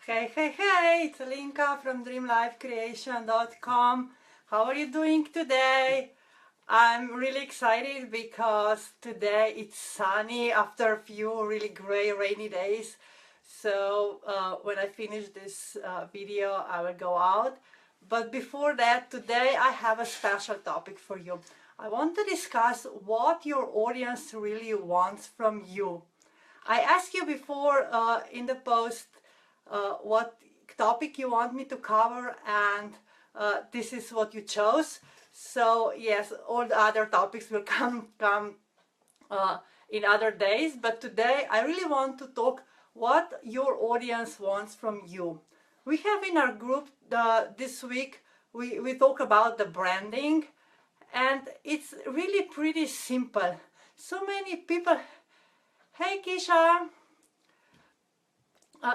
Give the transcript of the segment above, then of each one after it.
Hey, hey, hey, it's Alinka from dreamlifecreation.com. How are you doing today? I'm really excited because today it's sunny after a few really gray, rainy days. So when I finish this video, I will go out. But before that, today I have a special topic for you. I want to discuss what your audience really wants from you. I asked you before in the post what topic you want me to cover, and this is what you chose. So yes, all the other topics will come in other days, but today I really want to talk what your audience wants from you. We have in our group this week we talk about the branding, and it's really pretty simple. So many people, hey Kisha,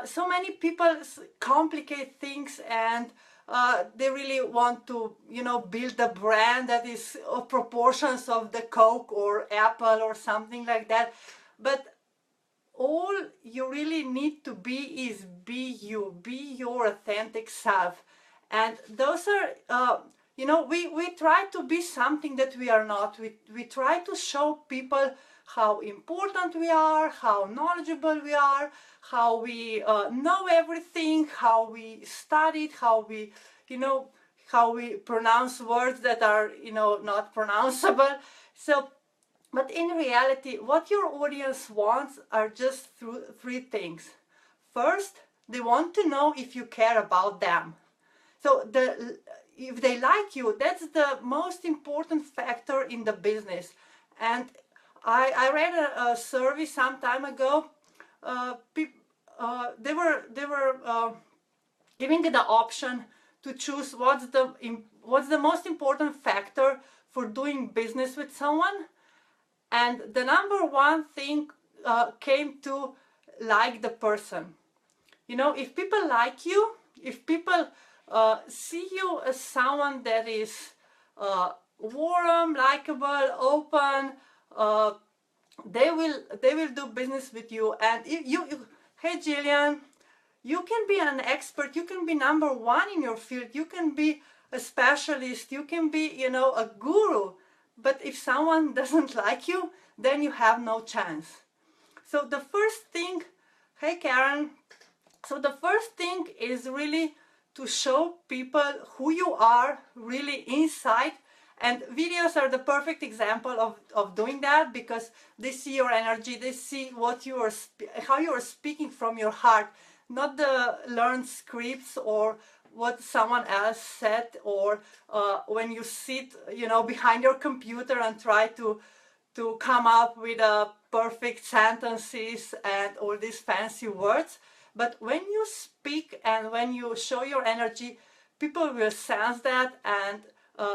so many people complicate things, and they really want to, build a brand that is of proportions of the Coke or Apple or something like that. But all you really need to be is be you, be your authentic self. And those are, we try to be something that we are not. We try to show people how important we are, how knowledgeable we are, how we know everything, how we studied, how we, how we pronounce words that are, not pronounceable. So, but in reality, what your audience wants are just three things. First, they want to know if you care about them. So if they like you, that's the most important factor in the business. And I read a survey some time ago. They were giving the option to choose what's the most important factor for doing business with someone. And the number one thing came to like the person. If people like you, if people see you as someone that is warm, likable, open, they will do business with you. And hey Jillian, you can be an expert, you can be number one in your field, you can be a specialist, you can be, a guru. But if someone doesn't like you, then you have no chance. So the first thing, hey Karen, so the first thing is really to show people who you are really inside. And videos are the perfect example of doing that, because they see your energy, they see what you are, how you are speaking from your heart, not the learned scripts or what someone else said, or when you sit, behind your computer and try to come up with perfect sentences and all these fancy words. But when you speak and when you show your energy, people will sense that, and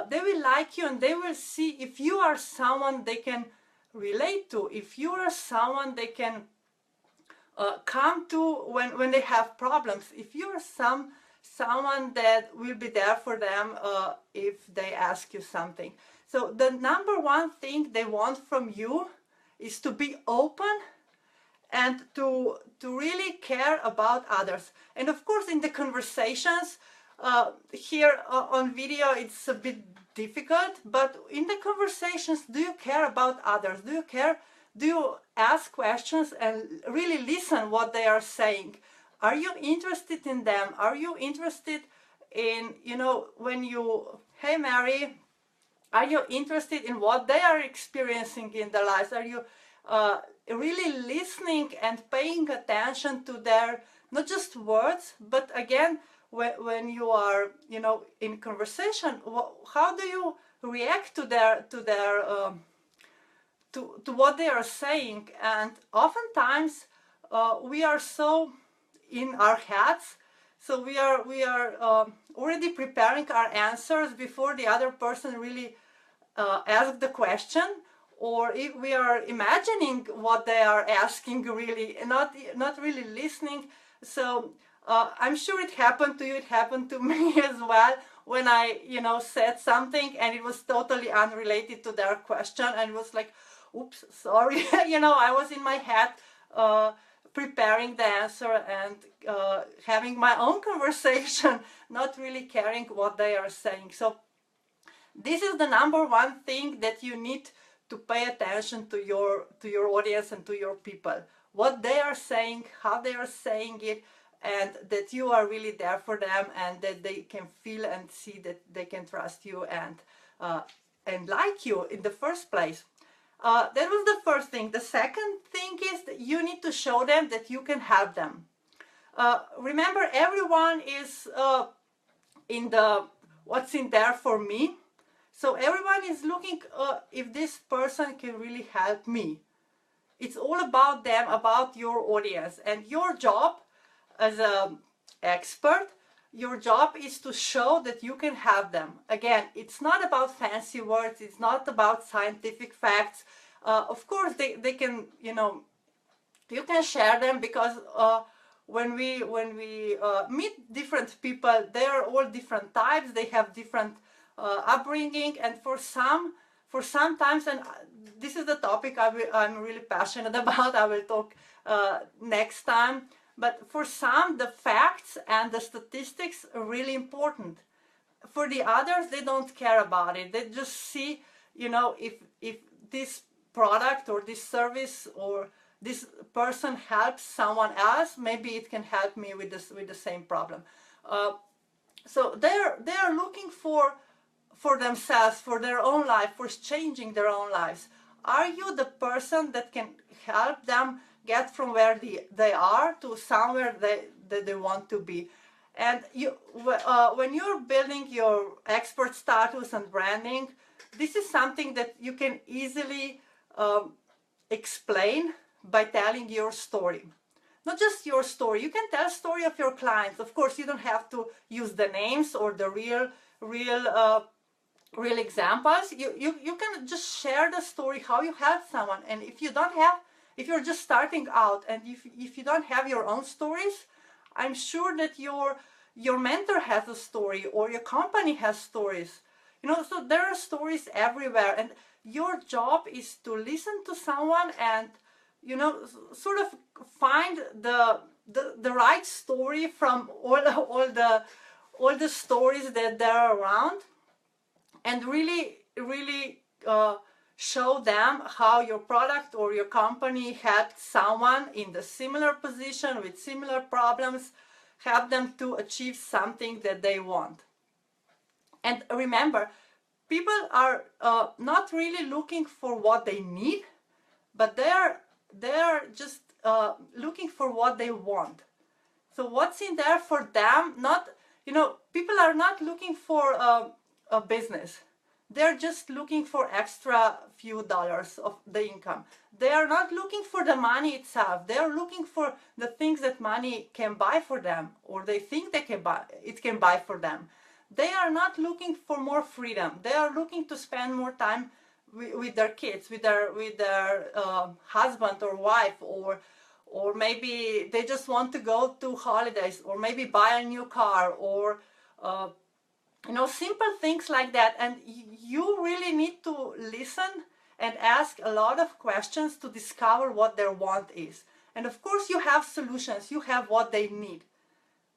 they will like you, and they will see if you are someone they can relate to, if you are someone they can come to when they have problems, if you are someone that will be there for them if they ask you something. So the number one thing they want from you is to be open and to really care about others. And of course, in the conversations, here on video it's a bit difficult, but in the conversations, do you care about others? Do you care? Do you ask questions and really listen what they are saying? Are you interested in them? Are you interested in, when you, hey Mary, are you interested in what they are experiencing in their lives? Are you really listening and paying attention to their, not just words, but again, when you are, in conversation, how do you react to to what they are saying? And oftentimes we are so in our heads, so we are already preparing our answers before the other person really asks the question, or if we are imagining what they are asking, really not really listening. So I'm sure it happened to you, it happened to me as well, when I said something and it was totally unrelated to their question, and it was like, oops, sorry. I was in my head preparing the answer and having my own conversation, not really caring what they are saying. So this is the number one thing that you need to pay attention to your audience and to your people. What they are saying, how they are saying it, and that you are really there for them, and that they can feel and see that they can trust you and like you in the first place. That was the first thing. The second thing is that you need to show them that you can help them. Remember, everyone is in the what's in there for me. So everyone is looking if this person can really help me. It's all about them, about your audience. And your job as an expert, your job is to show that you can help them. Again, it's not about fancy words. It's not about scientific facts. Of course, they can, you can share them, because when we meet different people, they are all different types. They have different upbringing, and for sometimes, and this is the topic I'm really passionate about. I will talk next time. But for some, the facts and the statistics are really important. For the others, they don't care about it. They just see, if this product or this service or this person helps someone else, maybe it can help me with the same problem. So they're looking for themselves, for their own life, for changing their own lives. Are you the person that can help them get from where they are to somewhere that they want to be? And when you're building your expert status and branding, this is something that you can easily explain by telling your story. Not just your story. You can tell a story of your clients. Of course, you don't have to use the names or the real examples. You can just share the story, how you help someone. And if you're just starting out, and if you don't have your own stories, I'm sure that your mentor has a story, or your company has stories. So there are stories everywhere, and your job is to listen to someone and sort of find the right story from all the stories that there are around, and really show them how your product or your company helped someone in the similar position with similar problems, help them to achieve something that they want. And remember, people are not really looking for what they need, but they're just looking for what they want. So what's in there for them? People are not looking for a business. They're just looking for extra few dollars of the income. They are not looking for the money itself. They are looking for the things that money can buy for them, or they think it can buy for them. They are not looking for more freedom. They are looking to spend more time with their kids, with their husband or wife, or maybe they just want to go to holidays, or maybe buy a new car, or simple things like that. And you really need to listen and ask a lot of questions to discover what their want is. And of course, you have solutions. You have what they need.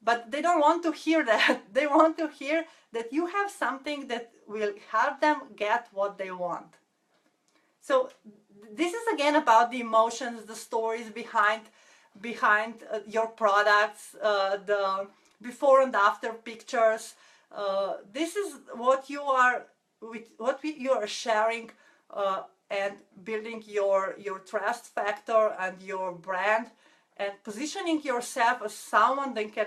But they don't want to hear that. They want to hear that you have something that will help them get what they want. So this is again about the emotions, the stories behind your products, the before and after pictures. This is what you are sharing and building your trust factor and your brand, and positioning yourself as someone that can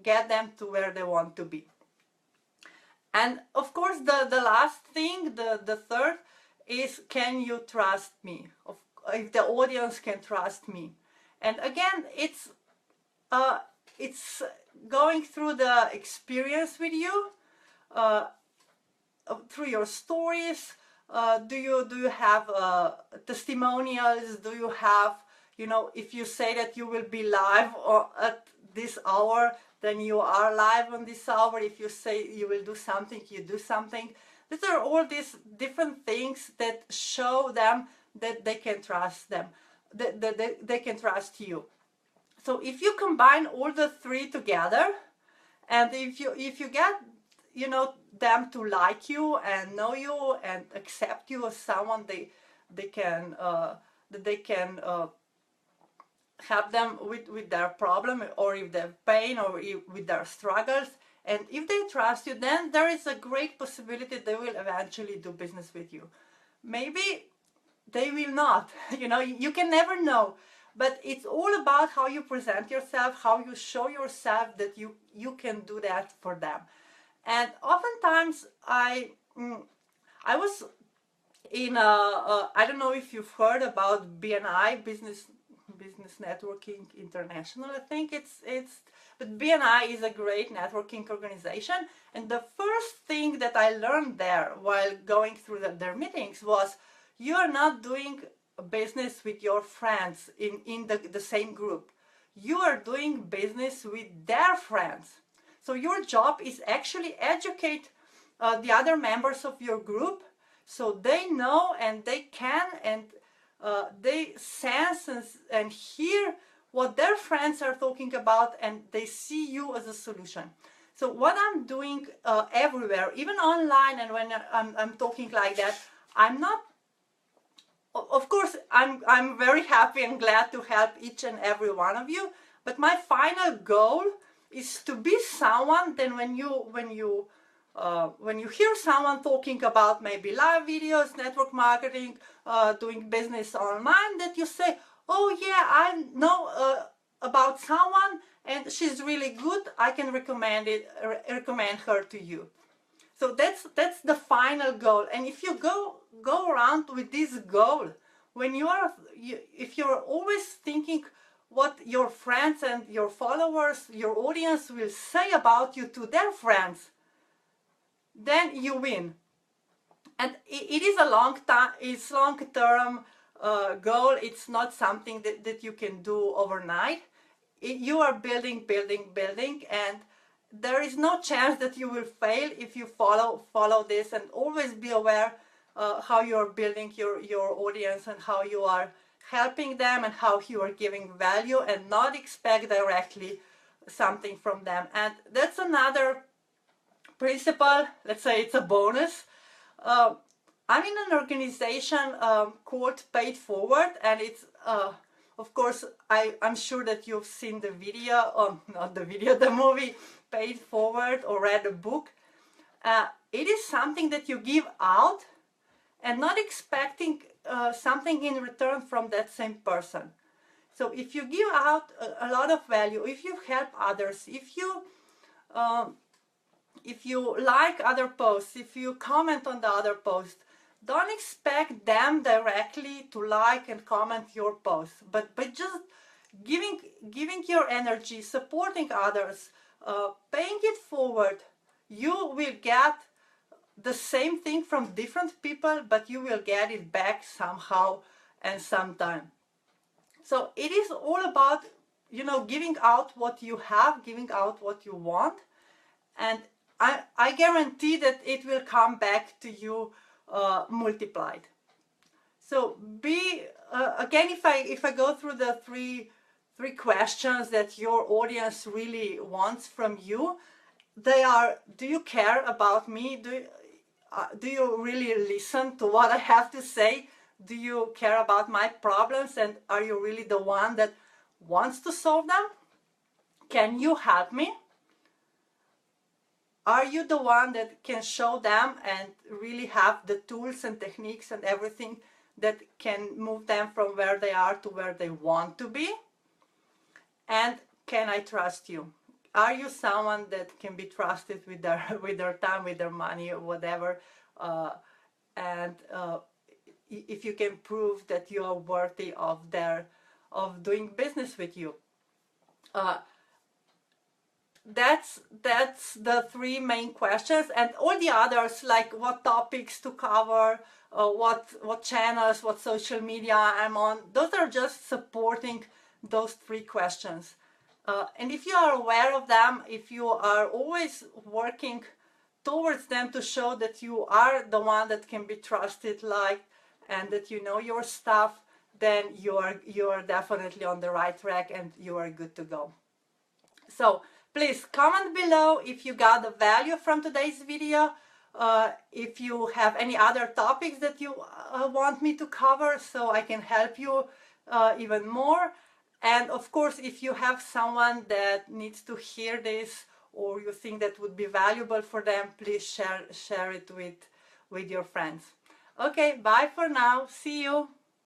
get them to where they want to be. And of course, the last thing, the third, is, can you trust me? If the audience can trust me. And again, it's going through the experience with you, through your stories. Do you have testimonials? Do you have, if you say that you will be live at this hour, then you are live on this hour. If you say you will do something, you do something. These are all these different things that show them that they can trust them, that they can trust you. So if you combine all the three together, and if you get, you know, them to like you and know you and accept you as someone they can that they can help them with their problem, or if their pain, or with their struggles, and if they trust you, then there is a great possibility they will eventually do business with you. Maybe they will not. You know, you can never know. But it's all about how you present yourself, how you show yourself that you can do that for them. And oftentimes I was in I don't know if you've heard about BNI, Business Networking International. I think but BNI is a great networking organization. And the first thing that I learned there while going through their meetings was, you are not doing business with your friends in the same group. You are doing business with their friends. So your job is actually educate the other members of your group, so they know and they can, and they sense and hear what their friends are talking about, and they see you as a solution. So what I'm doing everywhere, even online, and when I'm talking like that, I'm not, of course, I'm very happy and glad to help each and every one of you, but my final goal is to be someone. Then when you hear someone talking about maybe live videos, network marketing, doing business online, that you say, oh yeah, I know about someone and she's really good, I can recommend her to you. So that's the final goal. And if you go around with this goal, if you're always thinking what your friends and your followers, your audience will say about you to their friends, then you win. And it is a long-term goal. It's not something that you can do overnight. You are building, and there is no chance that you will fail if you follow this. And always be aware how you are building your audience, and how you are helping them, and how you are giving value, and not expect directly something from them. And that's another principle. Let's say it's a bonus. I'm in an organization called Paid Forward, and it's of course, I'm sure that you've seen the video, not the video, the movie Paid Forward, or read a book. It is something that you give out and not expecting something in return from that same person. So if you give out a lot of value, if you help others, if you like other posts, if you comment on the other post, don't expect them directly to like and comment your post, but just giving your energy, supporting others, paying it forward, you will get the same thing from different people, but you will get it back somehow and sometime. So it is all about, you know, giving out what you have, giving out what you want, and I guarantee that it will come back to you multiplied. So again, if I go through the three questions that your audience really wants from you, they are: do you care about me? Do you really listen to what I have to say? Do you care about my problems, and are you really the one that wants to solve them? Can you help me? Are you the one that can show them and really have the tools and techniques and everything that can move them from where they are to where they want to be? And can I trust you? Are you someone that can be trusted with their time, with their money, or whatever? If you can prove that you are worthy of doing business with you. That's the three main questions, and all the others, like what topics to cover, what channels, what social media I'm on, those are just supporting those three questions. And if you are aware of them, if you are always working towards them to show that you are the one that can be trusted, and that you know your stuff, then you are definitely on the right track and you are good to go. So please comment below if you got the value from today's video. If you have any other topics that you want me to cover so I can help you even more. And of course, if you have someone that needs to hear this or you think that would be valuable for them, please share it with your friends. Okay, bye for now. See you.